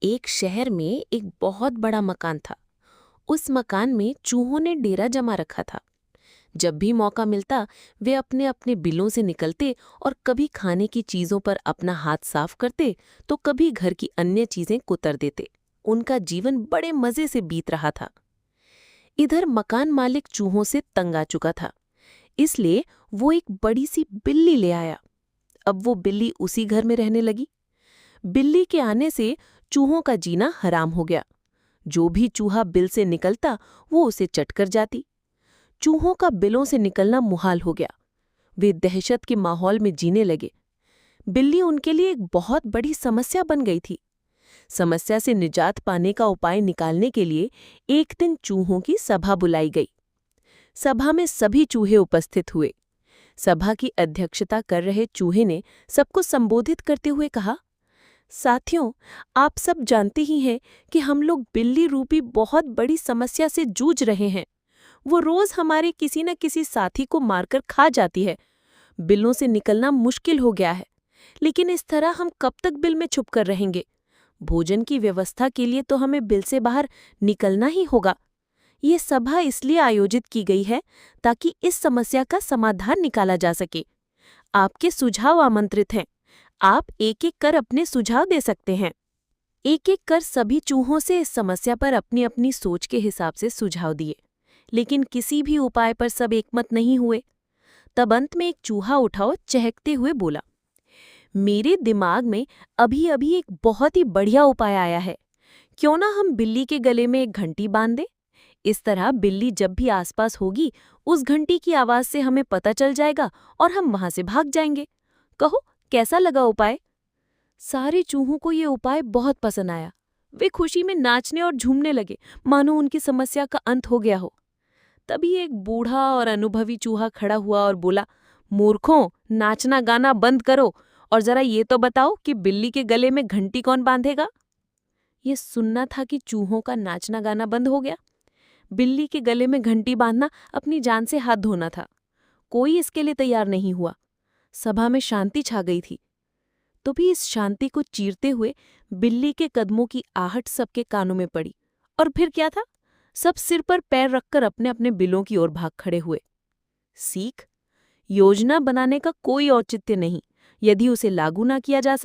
एक शहर में एक बहुत बड़ा मकान था। उस मकान में चूहों ने डेरा जमा रखा था। जब भी मौका मिलता वे अपने अपने बिलों से निकलते और कभी खाने की चीजों पर अपना हाथ साफ करते तो कभी घर की अन्य चीजें कुतर देते। उनका जीवन बड़े मजे से बीत रहा था। इधर मकान मालिक चूहों से तंग आ चुका था, इसलिए वो एक बड़ी सी बिल्ली ले आया। अब वो बिल्ली उसी घर में रहने लगी। बिल्ली के आने से चूहों का जीना हराम हो गया। जो भी चूहा बिल से निकलता वो उसे चट कर जाती। चूहों का बिलों से निकलना मुहाल हो गया। वे दहशत के माहौल में जीने लगे। बिल्ली उनके लिए एक बहुत बड़ी समस्या बन गई थी। समस्या से निजात पाने का उपाय निकालने के लिए एक दिन चूहों की सभा बुलाई गई। सभा में सभी चूहे उपस्थित हुए। सभा की अध्यक्षता कर रहे चूहे ने सबको संबोधित करते हुए कहा, साथियों, आप सब जानते ही हैं कि हम लोग बिल्ली रूपी बहुत बड़ी समस्या से जूझ रहे हैं। वो रोज हमारे किसी न किसी साथी को मारकर खा जाती है। बिलों से निकलना मुश्किल हो गया है, लेकिन इस तरह हम कब तक बिल में छुप कर रहेंगे? भोजन की व्यवस्था के लिए तो हमें बिल से बाहर निकलना ही होगा। ये सभा इसलिए आयोजित की गई है ताकि इस समस्या का समाधान निकाला जा सके। आपके सुझाव आमंत्रित हैं। आप एक एक कर अपने सुझाव दे सकते हैं। एक एक कर सभी चूहों से इस समस्या पर अपनी अपनी सोच के हिसाब से सुझाव दिए, लेकिन किसी भी उपाय पर सब एकमत नहीं हुए। तब अंत में एक चूहा उठा और चहकते हुए बोला, मेरे दिमाग में अभी अभी एक बहुत ही बढ़िया उपाय आया है। क्यों ना हम बिल्ली के गले में एक घंटी बांध दें? इस तरह बिल्ली जब भी आसपास होगी उस घंटी की आवाज से हमें पता चल जाएगा और हम वहां से भाग जाएंगे। कहो, कैसा लगा उपाय? सारे चूहों को ये उपाय बहुत पसंद आया। वे खुशी में नाचने और झूमने लगे, मानो उनकी समस्या का अंत हो गया हो। तभी एक बूढ़ा और अनुभवी चूहा खड़ा हुआ और बोला, मूर्खों, नाचना गाना बंद करो और जरा ये तो बताओ कि बिल्ली के गले में घंटी कौन बांधेगा? ये सुनना था कि चूहों का नाचना गाना बंद हो गया। बिल्ली के गले में घंटी बांधना अपनी जान से हाथ धोना था। कोई इसके लिए तैयार नहीं हुआ। सभा में शांति छा गई थी। तो भी इस शांति को चीरते हुए बिल्ली के कदमों की आहट सबके कानों में पड़ी। और फिर क्या था? सब सिर पर पैर रखकर अपने अपने बिलों की ओर भाग खड़े हुए। सीख, योजना बनाने का कोई औचित्य नहीं यदि उसे लागू ना किया जा सके।